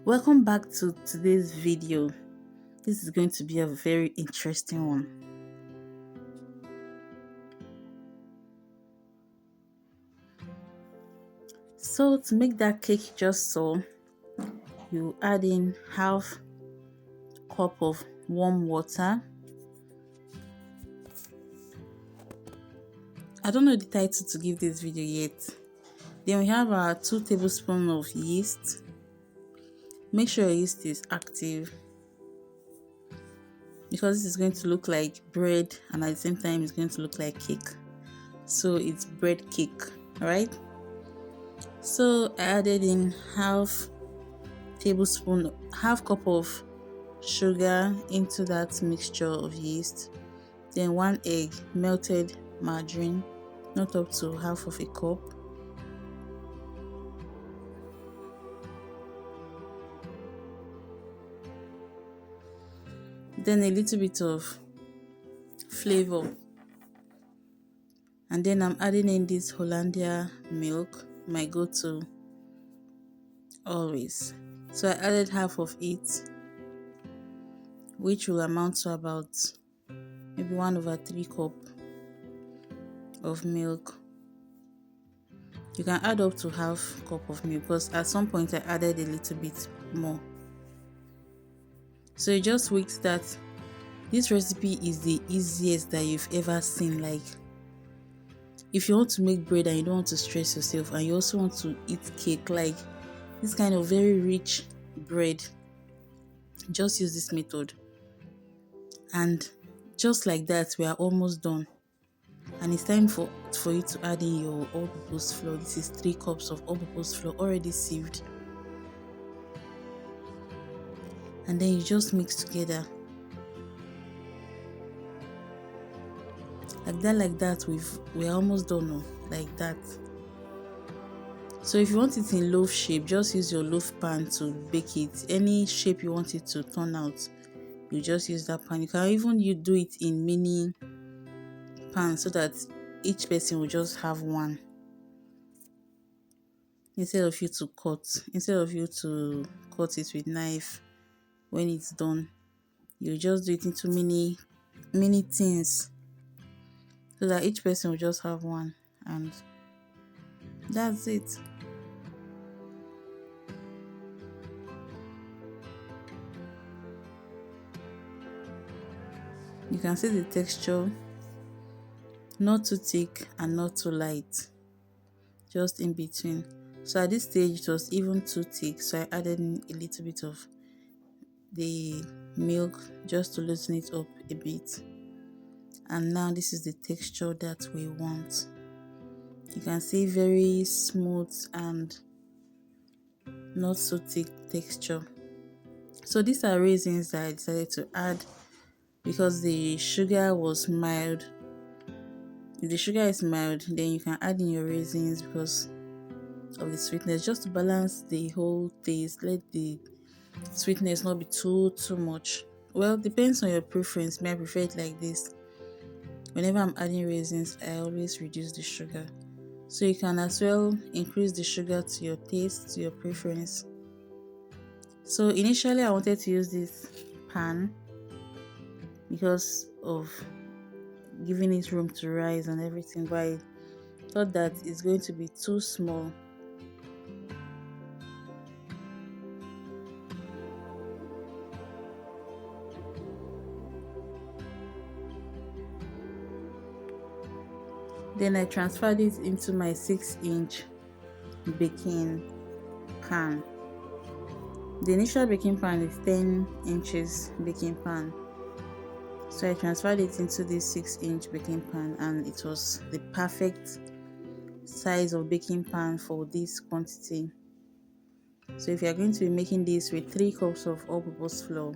Welcome back to today's video. This is going to be a very interesting one. So to make that cake just so, you add in half cup of warm water. I don't know the title to give this video yet. Then we have our 2 tablespoons of yeast. Make sure your yeast is active, because this is going to look like bread and at the same time it's going to look like cake. So it's bread cake, alright? So I added in half cup of sugar into that mixture of yeast, then 1 egg, melted margarine, not up to half of a cup, then a little bit of flavor, and then I'm adding in this Hollandia milk, my go-to always. So I added half of it, which will amount to about maybe 1/3 cup of milk. You can add up to half cup of milk, because at some point I added a little bit more. So you just wait that. This recipe is the easiest that you've ever seen. Like, if you want to make bread and you don't want to stress yourself, and you also want to eat cake, like this kind of very rich bread, just use this method. And just like that, we are almost done. And it's time for you to add in your all-purpose flour. This is 3 cups of all-purpose flour already sieved. And then you just mix together. Like that, we're almost done now, like that. So if you want it in loaf shape, just use your loaf pan to bake it. Any shape you want it to turn out, you just use that pan. You can even do it in mini pans, so that each person will just have one, instead of you to cut it with knife. When it's done, you just do it into mini things, so that each person will just have one, and that's it. You can see the texture, not too thick and not too light, just in between. So at this stage it was even too thick, so I added in a little bit of the milk just to loosen it up a bit. And now this is the texture that we want. You can see very smooth and not so thick texture. So these are raisins that I decided to add because the sugar was mild. If the sugar is mild, then you can add in your raisins because of the sweetness, just to balance the whole taste. Let the sweetness not be too much. Well, depends on your preference. May I prefer it like this. Whenever I'm adding raisins, I always reduce the sugar. So you can as well increase the sugar to your taste, to your preference. So initially I wanted to use this pan because of giving it room to rise and everything, but I thought that it's going to be too small. Then I transferred it into my 6-inch baking pan. The initial baking pan is 10 inches baking pan. So I transferred it into this 6-inch baking pan, and it was the perfect size of baking pan for this quantity. So if you are going to be making this with 3 cups of all-purpose flour,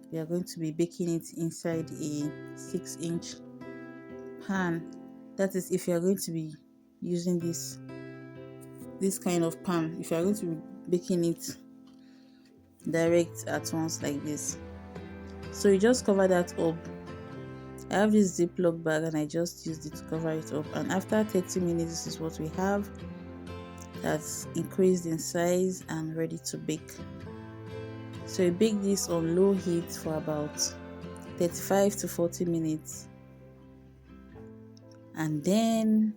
we are going to be baking it inside a 6-inch pan. That is if you are going to be using this kind of pan. If you are going to be baking it direct at once like this. So you just cover that up. I have this Ziploc bag and I just used it to cover it up, and after 30 minutes this is what we have. That's increased in size and ready to bake. So you bake this on low heat for about 35 to 40 minutes. And then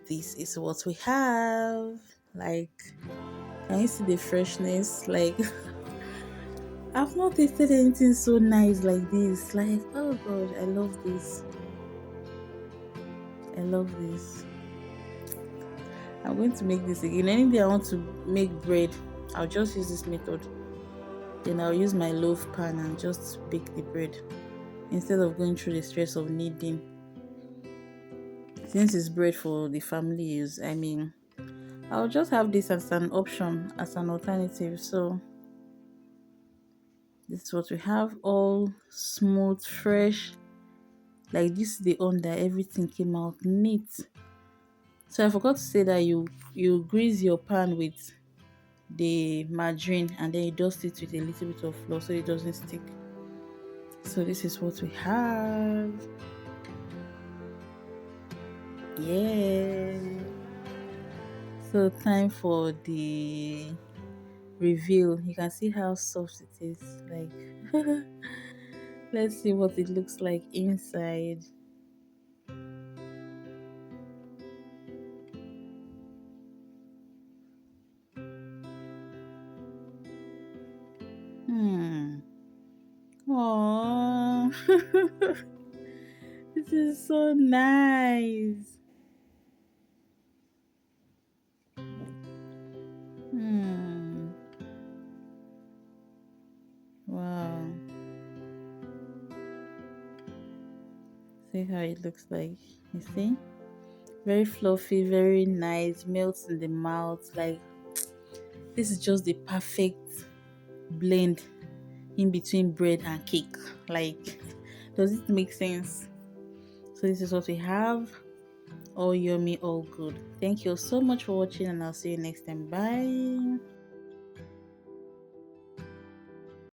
this is what we have. Like, can you see the freshness? Like, I've not tasted anything so nice like this. Like, oh god, I love this. I love this. I'm going to make this again. Any day I want to make bread, I'll just use this method. Then I'll use my loaf pan and just bake the bread instead of going through the stress of kneading. Since it's bread for the family use, I mean, I'll just have this as an option, as an alternative. So this is what we have, all smooth, fresh. Like this is the one that everything came out neat. So I forgot to say that you grease your pan with the margarine and then you dust it with a little bit of flour so it doesn't stick. So this is what we have. Yeah. So time for the reveal. You can see how soft it is. Like let's see what it looks like inside. Hmm. Aww. This is so nice. Hmm. Wow. See how it looks like. You see? Very fluffy, very nice, melts in the mouth. Like this is just the perfect blend in between bread and cake. Like, does it make sense? So this is what we have. All yummy, all good. Thank you so much for watching, and I'll see you next time. Bye.